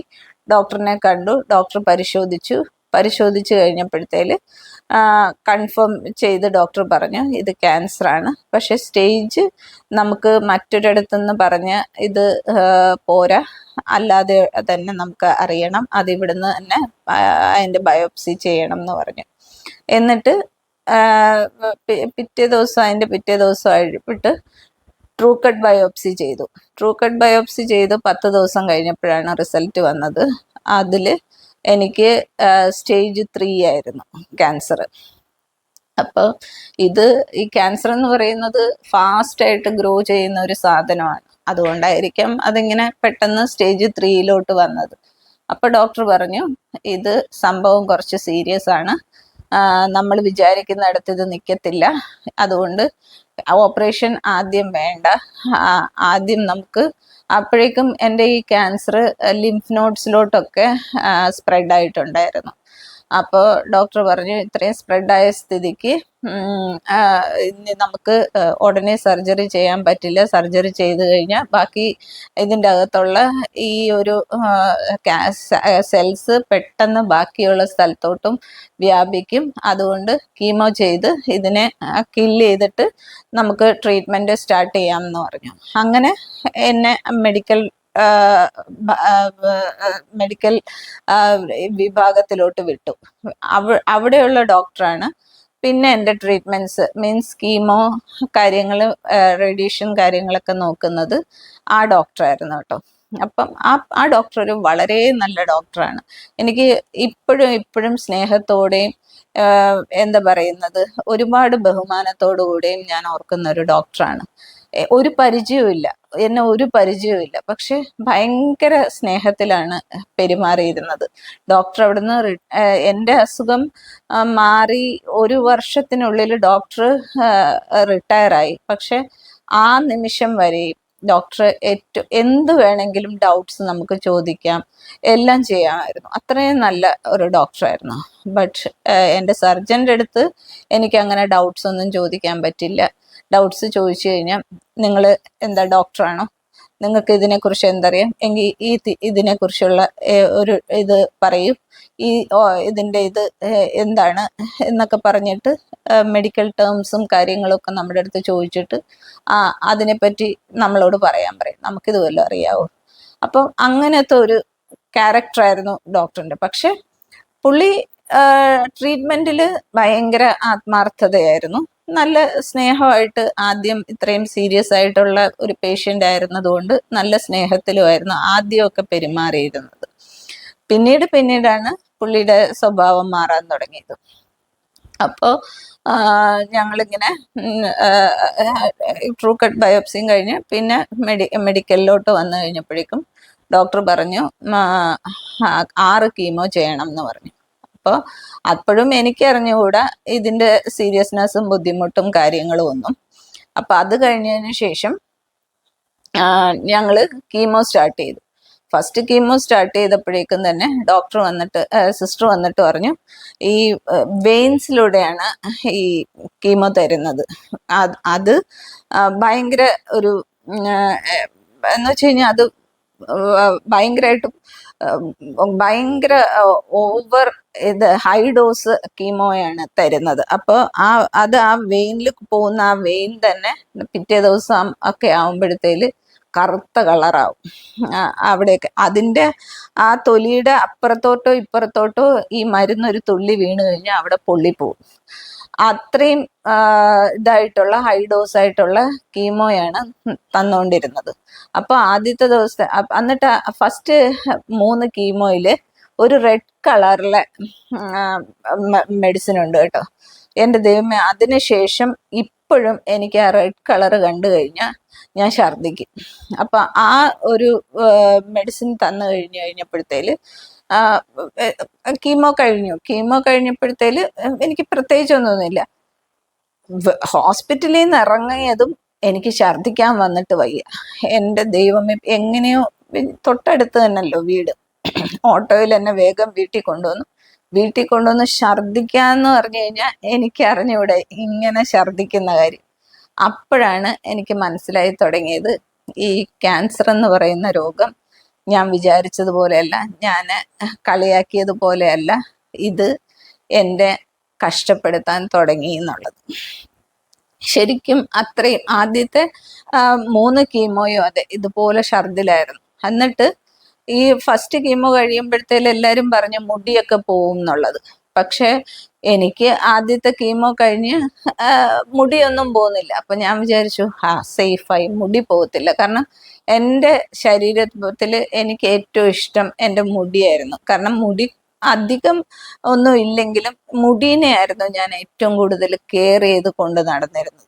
ഡോക്ടറിനെ കണ്ടു. ഡോക്ടർ പരിശോധിച്ച് കഴിഞ്ഞപ്പോഴത്തേല് കൺഫേം ചെയ്ത് ഡോക്ടർ പറഞ്ഞു, ഇത് ക്യാൻസർ ആണ്, പക്ഷെ സ്റ്റേജ് നമുക്ക് മറ്റൊരിടത്തുനിന്ന് പറഞ്ഞ് ഇത് പോരാ, അല്ലാതെ തന്നെ നമുക്ക് അറിയണം, അതിവിടുന്ന് തന്നെ അതിൻ്റെ ബയോപ്സി ചെയ്യണം എന്ന് പറഞ്ഞു. എന്നിട്ട് പിറ്റേ ദിവസം ആയിട്ട് ട്രൂ കട്ട് ബയോപ്സി ചെയ്തു. 10 ദിവസം കഴിഞ്ഞപ്പോഴാണ് റിസൾട്ട് വന്നത്. അതിൽ എനിക്ക് സ്റ്റേജ് 3 ആയിരുന്നു ക്യാൻസർ. അപ്പോൾ ഈ ക്യാൻസർ എന്ന് പറയുന്നത് ഫാസ്റ്റായിട്ട് ഗ്രോ ചെയ്യുന്ന ഒരു സാധനമാണ്. അതുകൊണ്ടായിരിക്കും അതിങ്ങനെ പെട്ടെന്ന് സ്റ്റേജ് 3 വന്നത്. അപ്പോൾ ഡോക്ടർ പറഞ്ഞു, ഇത് സംഭവം കുറച്ച് സീരിയസ് ആണ്, നമ്മൾ വിചാരിക്കുന്നിടത്ത് ഇത് നിൽക്കത്തില്ല, അതുകൊണ്ട് ഓപ്പറേഷൻ ആദ്യം വേണ്ട, ആദ്യം നമുക്ക്. അപ്പോഴേക്കും എൻ്റെ ഈ ക്യാൻസർ ലിംഫ് നോഡ്സിലോട്ടൊക്കെ സ്പ്രെഡ് ആയിട്ടുണ്ടായിരുന്നു. അപ്പോൾ ഡോക്ടർ പറഞ്ഞു, ഇത്രയും സ്പ്രെഡായ സ്ഥിതിക്ക് നമുക്ക് ഉടനെ സർജറി ചെയ്യാൻ പറ്റില്ല, സർജറി ചെയ്ത് കഴിഞ്ഞാൽ ബാക്കി ഇതിൻ്റെ അകത്തുള്ള ഈ ഒരു സെൽസ് പെട്ടെന്ന് ബാക്കിയുള്ള സ്ഥലത്തോട്ടും വ്യാപിക്കും, അതുകൊണ്ട് കീമോ ചെയ്ത് ഇതിനെ കില്ല് ചെയ്തിട്ട് നമുക്ക് ട്രീറ്റ്മെൻറ്റ് സ്റ്റാർട്ട് ചെയ്യാമെന്ന് പറഞ്ഞു. അങ്ങനെ എന്നെ മെഡിക്കൽ വിഭാഗത്തിലോട്ട് വിട്ടു. അവിടെയുള്ള ഡോക്ടറാണ് പിന്നെ എൻ്റെ ട്രീറ്റ്മെൻറ്റ്സ് മീൻസ് കീമോ കാര്യങ്ങൾ, റേഡിയേഷൻ കാര്യങ്ങളൊക്കെ നോക്കുന്നത് ആ ഡോക്ടറായിരുന്നു കേട്ടോ. അപ്പം ആ ഡോക്ടർ ഒരു വളരെ നല്ല ഡോക്ടറാണ്. എനിക്ക് ഇപ്പോഴും സ്നേഹത്തോടെയും എന്താ പറയുന്നത്, ഒരുപാട് ബഹുമാനത്തോടു കൂടെയും ഞാൻ ഓർക്കുന്ന ഒരു ഡോക്ടറാണ്. ഒരു പരിചയവുമില്ല, പക്ഷെ ഭയങ്കര സ്നേഹത്തിലാണ് പെരുമാറിയിരുന്നത്. ഡോക്ടർ അവിടുന്ന് എൻ്റെ അസുഖം മാറി 1 വർഷത്തിനുള്ളിൽ ഡോക്ടർ റിട്ടയറായി. പക്ഷെ ആ നിമിഷം വരെയും ഡോക്ടർ എന്ത് വേണമെങ്കിലും ഡൗട്ട്സ് നമുക്ക് ചോദിക്കാം, എല്ലാം ചെയ്യാമായിരുന്നു. അത്രയും നല്ല ഒരു ഡോക്ടറായിരുന്നു. ബട്ട് എൻ്റെ സർജൻ്റെ അടുത്ത് എനിക്ക് അങ്ങനെ ഡൗട്ട്സ് ഒന്നും ചോദിക്കാൻ പറ്റില്ല. ഡൗട്ട്സ് ചോദിച്ചു കഴിഞ്ഞാൽ, നിങ്ങൾ എന്താ ഡോക്ടറാണോ, നിങ്ങൾക്ക് ഇതിനെക്കുറിച്ച് എന്തറിയാം എങ്കിൽ ഇതിനെക്കുറിച്ചുള്ള ഒരു ഇത് പറയൂ, ഈ ഇതിൻ്റെ ഇത് എന്താണ് എന്നൊക്കെ പറഞ്ഞിട്ട് മെഡിക്കൽ ടേംസും കാര്യങ്ങളൊക്കെ നമ്മുടെ അടുത്ത് ചോദിച്ചിട്ട് അതിനെപ്പറ്റി നമ്മളോട് പറയാൻ പറയും. നമുക്കിത് വല്ലതും അറിയാവോ? അപ്പം അങ്ങനത്തെ ഒരു ക്യാരക്ടറായിരുന്നു ഡോക്ടറിൻ്റെ. പക്ഷെ പുള്ളി ട്രീറ്റ്മെൻറ്റിൽ ഭയങ്കര ആത്മാർത്ഥതയായിരുന്നു. നല്ല സ്നേഹമായിട്ട്, ആദ്യം ഇത്രയും സീരിയസ് ആയിട്ടുള്ള ഒരു പേഷ്യൻ്റ് ആയിരുന്നതുകൊണ്ട് നല്ല സ്നേഹത്തിലുമായിരുന്നു ആദ്യമൊക്കെ പെരുമാറിയിരുന്നത്. പിന്നീടാണ് പുള്ളിയുടെ സ്വഭാവം മാറാൻ തുടങ്ങിയത്. അപ്പോൾ ഞങ്ങളിങ്ങനെ ട്രൂ കട്ട് ബയോപ്സിയും കഴിഞ്ഞ് പിന്നെ മെഡിക്കലിലോട്ട് വന്നു കഴിഞ്ഞപ്പോഴേക്കും ഡോക്ടർ പറഞ്ഞു 6 കീമോ ചെയ്യണം എന്ന് പറഞ്ഞു. അപ്പോൾ അപ്പോഴും എനിക്ക് അറിഞ്ഞുകൂടാ ഇതിൻ്റെ സീരിയസ്നെസ്സും ബുദ്ധിമുട്ടും കാര്യങ്ങളും ഒന്നും. അപ്പം അത് കഴിഞ്ഞതിന് ശേഷം ഞങ്ങൾ കീമോ സ്റ്റാർട്ട് ചെയ്തു. ഫസ്റ്റ് കീമോ സ്റ്റാർട്ട് ചെയ്തപ്പോഴേക്കും തന്നെ സിസ്റ്റർ വന്നിട്ട് പറഞ്ഞു, ഈ വെയിൻസിലൂടെയാണ് ഈ കീമോ തരുന്നത്. അത് ഭയങ്കര ഒരു എന്ന് വെച്ച് കഴിഞ്ഞാൽ അത് ഭയങ്കര ഓവർ ഹൈ ഡോസ് കീമോയാണ് തരുന്നത്. അപ്പോൾ ആ വെയിനിൽ പോകുന്ന ആ വെയിൻ തന്നെ പിറ്റേ ദിവസം ഒക്കെ ആവുമ്പോഴത്തേല് കറുത്ത കളറാവും. അവിടെയൊക്കെ അതിൻ്റെ ആ തൊലിയുടെ അപ്പുറത്തോട്ടോ ഇപ്പുറത്തോട്ടോ ഈ മരുന്നൊരു തുള്ളി വീണ് കഴിഞ്ഞാൽ അവിടെ പൊള്ളിപ്പോവും. അത്രയും ഇതായിട്ടുള്ള ഹൈ ഡോസ് ആയിട്ടുള്ള കീമോയാണ് തന്നുകൊണ്ടിരുന്നത്. അപ്പോൾ ആദ്യത്തെ ദിവസത്തെ എന്നിട്ട് ഫസ്റ്റ് 3 കീമോയില് ഒരു റെഡ് കളറിലെ മെഡിസിൻ ഉണ്ട് കേട്ടോ. എൻ്റെ ദൈവമേ, അതിനുശേഷം ഇപ്പോഴും എനിക്ക് ആ റെഡ് കളർ കണ്ടു കഴിഞ്ഞാൽ ഞാൻ ഛർദ്ദിക്കും. അപ്പം ആ ഒരു മെഡിസിൻ തന്നു കഴിഞ്ഞപ്പോഴത്തേല് കീമോ കഴിഞ്ഞപ്പോഴത്തേല് എനിക്ക് പ്രത്യേകിച്ചൊന്നുമില്ല. ഹോസ്പിറ്റലിൽ നിന്ന് ഇറങ്ങിയതും എനിക്ക് ഛർദ്ദിക്കാൻ വന്നിട്ട് വയ്യ. എൻ്റെ ദൈവമേ, എങ്ങനെയോ തൊട്ടടുത്ത് തന്നെയല്ലോ വീട്, ഓട്ടോയിൽ എന്നെ വേഗം വീട്ടിൽ കൊണ്ടുവന്ന് ഛർദ്ദിക്കാന്ന് പറഞ്ഞു കഴിഞ്ഞാൽ എനിക്ക് അറിഞ്ഞൂടെ ഇങ്ങനെ ഛർദ്ദിക്കുന്ന കാര്യം. അപ്പോഴാണ് എനിക്ക് മനസ്സിലായി തുടങ്ങിയത്, ഈ ക്യാൻസർ എന്ന് പറയുന്ന രോഗം ഞാൻ വിചാരിച്ചതുപോലെയല്ല, ഞാൻ കളിയാക്കിയതുപോലെയല്ല, ഇത് എൻ്റെ കഷ്ടപ്പെടുത്താൻ തുടങ്ങി എന്നുള്ളത്. ശരിക്കും അത്രയും ആദ്യത്തെ 3 കീമോയും അതെ ഇതുപോലെ ഛർദിലായിരുന്നു. എന്നിട്ട് ഈ ഫസ്റ്റ് കീമോ കഴിയുമ്പോഴത്തേലും എല്ലാവരും പറഞ്ഞു മുടിയൊക്കെ പോവും എന്നുള്ളത്. പക്ഷെ എനിക്ക് ആദ്യത്തെ കീമോ കഴിഞ്ഞ് മുടിയൊന്നും പോകുന്നില്ല. അപ്പൊ ഞാൻ വിചാരിച്ചു സേഫായി, മുടി പോകത്തില്ല. കാരണം എൻ്റെ ശരീരത്തിൽ എനിക്ക് ഏറ്റവും ഇഷ്ടം എൻ്റെ മുടിയായിരുന്നു. കാരണം മുടി അധികം ഒന്നും ഇല്ലെങ്കിലും മുടീനെയായിരുന്നു ഞാൻ ഏറ്റവും കൂടുതൽ കെയർ ചെയ്ത് കൊണ്ട് നടന്നിരുന്നത്.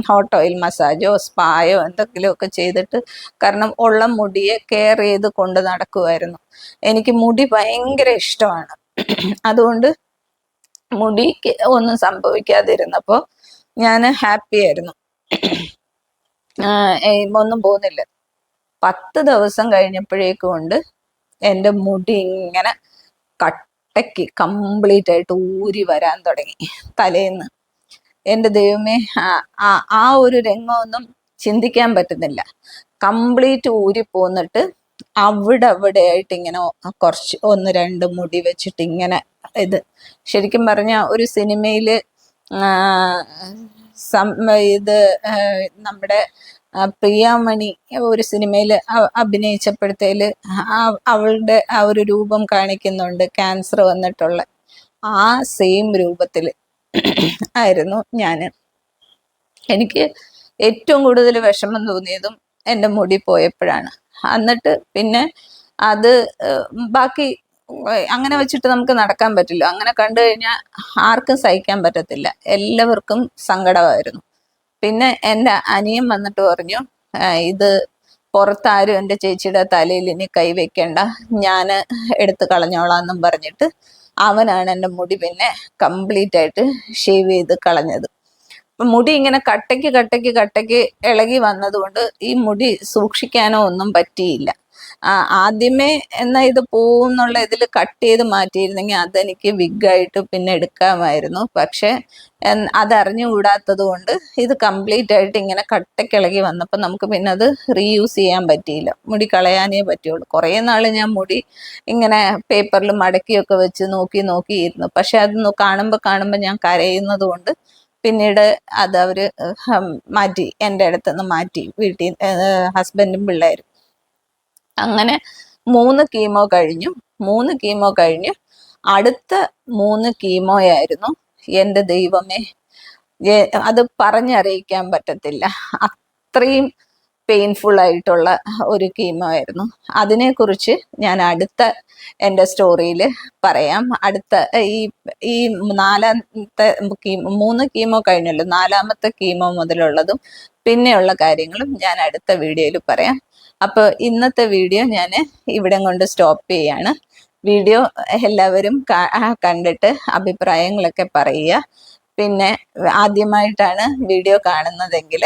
ഹോട്ട് ഓയിൽ മസാജോ സ്പായോ എന്തെങ്കിലുമൊക്കെ ചെയ്തിട്ട്, കാരണം ഉള്ള മുടിയെ കെയർ ചെയ്ത് കൊണ്ട് നടക്കുമായിരുന്നു. എനിക്ക് മുടി ഭയങ്കര ഇഷ്ടമാണ്. അതുകൊണ്ട് മുടിക്ക് ഒന്നും സംഭവിക്കാതിരുന്നപ്പോൾ ഞാൻ ഹാപ്പി ആയിരുന്നു. ഒന്നും പോകുന്നില്ല. 10 ദിവസം കഴിഞ്ഞപ്പോഴേക്കും കൊണ്ട് എൻ്റെ മുടി ഇങ്ങനെ കട്ടയ്ക്ക് കംപ്ലീറ്റ് ആയിട്ട് ഊരി വരാൻ തുടങ്ങി തലേന്ന്. എൻ്റെ ദൈവമേ, ആ ഒരു രംഗമൊന്നും ചിന്തിക്കാൻ പറ്റുന്നില്ല. കംപ്ലീറ്റ് ഊരി പോന്നിട്ട് അവിടെ ആയിട്ട് ഇങ്ങനെ കുറച്ച് 1-2 മുടി വെച്ചിട്ട് ഇങ്ങനെ ഇത്. ശരിക്കും പറഞ്ഞാൽ ഒരു സിനിമയില് ഇത് നമ്മുടെ പ്രിയാമണി ഒരു സിനിമയിൽ അഭിനയിച്ചപ്പോഴത്തേല് അവളുടെ ആ ഒരു രൂപം കാണിക്കുന്നുണ്ട്, ക്യാൻസർ വന്നിട്ടുള്ള ആ സെയിം രൂപത്തിൽ ആയിരുന്നു ഞാൻ. എനിക്ക് ഏറ്റവും കൂടുതൽ വിഷമം തോന്നിയതും എൻ്റെ മുടി പോയപ്പോഴാണ്. എന്നിട്ട് പിന്നെ അത് ബാക്കി അങ്ങനെ വെച്ചിട്ട് നമുക്ക് നടക്കാൻ പറ്റില്ല. അങ്ങനെ കണ്ടു കഴിഞ്ഞാൽ ആർക്കും സഹിക്കാൻ പറ്റത്തില്ല, എല്ലാവർക്കും സങ്കടമായിരുന്നു. പിന്നെ എൻ്റെ അനിയൻ വന്നിട്ട് പറഞ്ഞു, ഇത് പുറത്താരും എൻ്റെ ചേച്ചിയുടെ തലയിൽ ഇനി കൈവയ്ക്കണ്ട, ഞാൻ എടുത്ത് കളഞ്ഞോളാന്നും പറഞ്ഞിട്ട് അവനാണ് എൻ്റെ മുടി പിന്നെ കംപ്ലീറ്റ് ആയിട്ട് ഷേവ് ചെയ്ത് കളഞ്ഞത്. അപ്പം മുടി ഇങ്ങനെ കട്ടയ്ക്ക് ഇളകി വന്നതുകൊണ്ട് ഈ മുടി സൂക്ഷിക്കാനോ ഒന്നും പറ്റിയില്ല. ആദ്യമേ എന്നാ ഇത് പോവുന്നുള്ള ഇതിൽ കട്ട് ചെയ്ത് മാറ്റിയിരുന്നെങ്കിൽ അതെനിക്ക് വിഗായിട്ട് പിന്നെ എടുക്കാമായിരുന്നു. പക്ഷെ അതറിഞ്ഞുകൂടാത്തത് കൊണ്ട് ഇത് കംപ്ലീറ്റ് ആയിട്ട് ഇങ്ങനെ കട്ടക്കിളകി വന്നപ്പോൾ നമുക്ക് പിന്നെ അത് റീയൂസ് ചെയ്യാൻ പറ്റിയില്ല. മുടി കളയാനേ പറ്റുള്ളൂ. കുറേ നാൾ ഞാൻ മുടി ഇങ്ങനെ പേപ്പറിൽ മടക്കിയൊക്കെ വെച്ച് നോക്കിയിരുന്നു. പക്ഷെ അത് കാണുമ്പോൾ ഞാൻ കരയുന്നത് കൊണ്ട് പിന്നീട് അത് അവര് മാറ്റി, എൻ്റെ അടുത്തുനിന്ന് മാറ്റി, വീട്ടിൽ ഹസ്ബൻഡും പിള്ളേരും. അങ്ങനെ 3 കീമോ കഴിഞ്ഞു. അടുത്ത 3 കീമോയായിരുന്നു എൻ്റെ ദൈവമേ, അത് പറഞ്ഞറിയിക്കാൻ പറ്റത്തില്ല, അത്രയും പെയിൻഫുൾ ആയിട്ടുള്ള ഒരു കീമോ ആയിരുന്നു. അതിനെക്കുറിച്ച് ഞാൻ അടുത്ത എൻ്റെ സ്റ്റോറിയിൽ പറയാം. അടുത്ത ഈ 3 കീമോ കഴിഞ്ഞല്ലോ, 4ാമത്തെ കീമോ മുതലുള്ളതും പിന്നെയുള്ള കാര്യങ്ങളും ഞാൻ അടുത്ത വീഡിയോയിൽ പറയാം. അപ്പോൾ ഇന്നത്തെ വീഡിയോ ഞാൻ ഇവിടെ കൊണ്ട് സ്റ്റോപ്പ് ചെയ്യാണ്. വീഡിയോ എല്ലാവരും കണ്ടിട്ട് അഭിപ്രായങ്ങളൊക്കെ പറയുക. പിന്നെ ആദ്യമായിട്ടാണ് വീഡിയോ കാണുന്നതെങ്കിൽ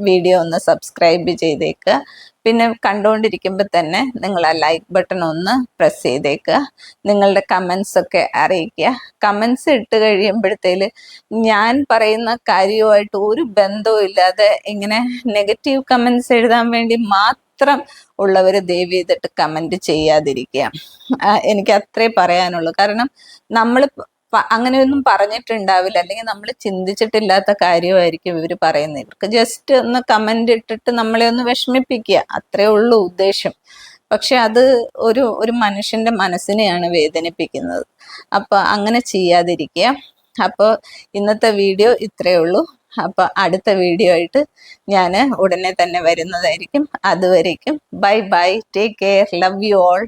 വീഡിയോ ഒന്ന് സബ്സ്ക്രൈബ് ചെയ്തേക്കുക. പിന്നെ കണ്ടുകൊണ്ടിരിക്കുമ്പോൾ തന്നെ നിങ്ങൾ ആ ലൈക്ക് ബട്ടൺ ഒന്ന് പ്രസ് ചെയ്തേക്കുക. നിങ്ങളുടെ കമൻസ് ഒക്കെ അറിയിക്കുക. കമൻസ് ഇട്ട് കഴിയുമ്പോഴത്തേൽ ഞാൻ പറയുന്ന കാര്യവുമായിട്ട് ഒരു ബന്ധവും ഇല്ലാതെ ഇങ്ങനെ നെഗറ്റീവ് കമൻസ് എഴുതാൻ വേണ്ടി മാത്രം ഉള്ളവർ ദയവ് ചെയ്തിട്ട് കമൻറ്റ് ചെയ്യാതിരിക്കുക. എനിക്ക് അത്രേ പറയാനുള്ളൂ. കാരണം നമ്മൾ അങ്ങനെയൊന്നും പറഞ്ഞിട്ടുണ്ടാവില്ല, അല്ലെങ്കിൽ നമ്മൾ ചിന്തിച്ചിട്ടില്ലാത്ത കാര്യമായിരിക്കും ഇവർ പറയുന്നത്. ഇവർക്ക് ജസ്റ്റ് ഒന്ന് കമന്റ് ഇട്ടിട്ട് നമ്മളെ ഒന്ന് വിഷമിപ്പിക്കുക, അത്രേ ഉള്ളൂ ഉദ്ദേശം. പക്ഷെ അത് ഒരു മനുഷ്യന്റെ മനസ്സിനെയാണ് വേദനിപ്പിക്കുന്നത്. അപ്പൊ അങ്ങനെ ചെയ്യാതിരിക്കുക. അപ്പോൾ ഇന്നത്തെ വീഡിയോ ഇത്രയേ ഉള്ളൂ. അപ്പൊ അടുത്ത വീഡിയോ ആയിട്ട് ഞാൻ ഉടനെ തന്നെ വരുന്നതായിരിക്കും. അതുവരേക്കും bye bye, take care, love you all.